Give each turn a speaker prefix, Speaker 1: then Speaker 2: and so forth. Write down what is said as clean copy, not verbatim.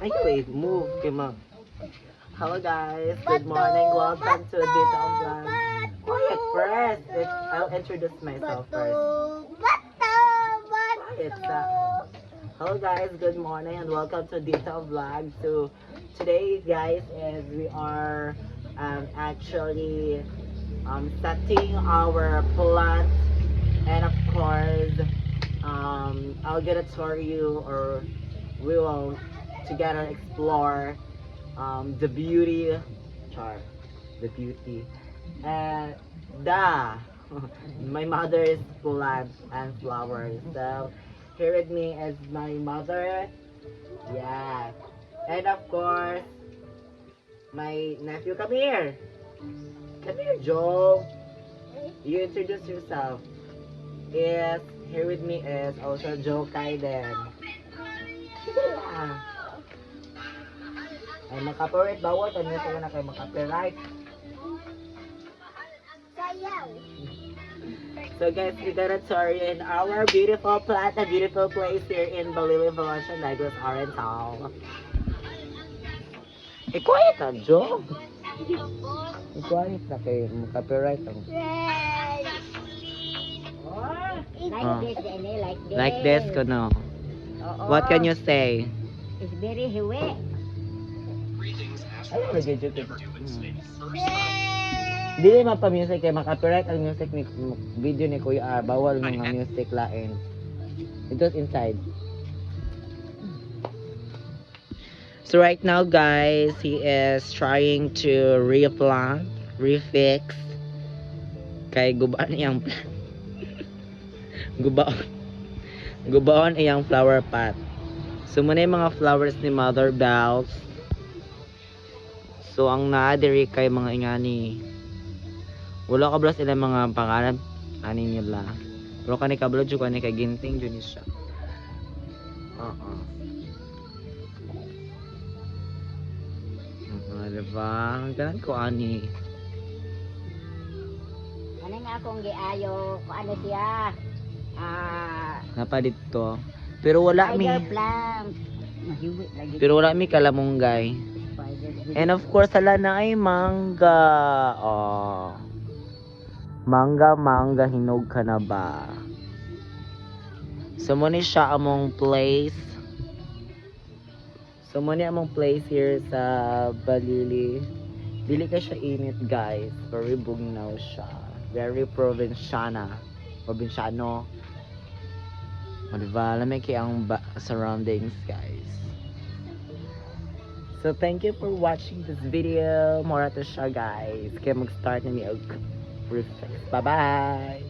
Speaker 1: Ay, wait, move. Hello guys, good morning. Welcome to Dita of Vlog. Quiet first. I'll introduce myself first. Quiet. Hello guys, good morning and welcome to Dita Vlog. So today guys is we are actually setting our plant, and of course I'll gonna tour you, or we will together explore the beauty char the beauty and the my mother's plant and flowers. So here with me is my mother, yeah, and of course my nephew. Come here, Joe. You introduce yourself. Is here with me is also Joe Kaiden. Yeah. Ay makaporit bawat ano sa na kay makapiright. So guys, we got a tour in our beautiful plant, a beautiful place here in Balili Valencia, Negros Oriental. Quiet na, Joe. Quiet na kay makapiright ang. Like this, kuno. What can you say?
Speaker 2: It's very heavy.
Speaker 1: Ay, nag-edit ko. Dili man pa music kay maka-copyright ang music ni video ni Kuya R. Bawal mga music lain. Ito's inside. So right now guys, he is trying to replant, refix kay gubaan iyang gubaon iyang flower pot. So muna yung mga flowers ni Mother Bells. So ang naadiri kay mga ingani. Wala ka blas ilang mga pangalan ani nila. Pero kani kablo jud kani kay ginting jud ni siya. Diba? Ganan ko ani.
Speaker 2: Ano nga akong giayo, kung ano siya?
Speaker 1: Napa dito. Pero wala mi.
Speaker 2: Spider plant. Mahiwi lagi.
Speaker 1: Pero wala mi kalamunggay.
Speaker 2: Spider.
Speaker 1: And of course, hala na ay mangga. Oh. Mangga, hinog ka na ba? So, muna siya among place. So, muna among place here sa Balili. Dili ka siya init, guys. Very bugnaw siya. Very provinciano. O, diba? Lamig kaya ang surroundings, guys. So, thank you for watching this video. More to siya, guys. Kaya mag-start na ni reflex. Bye-bye!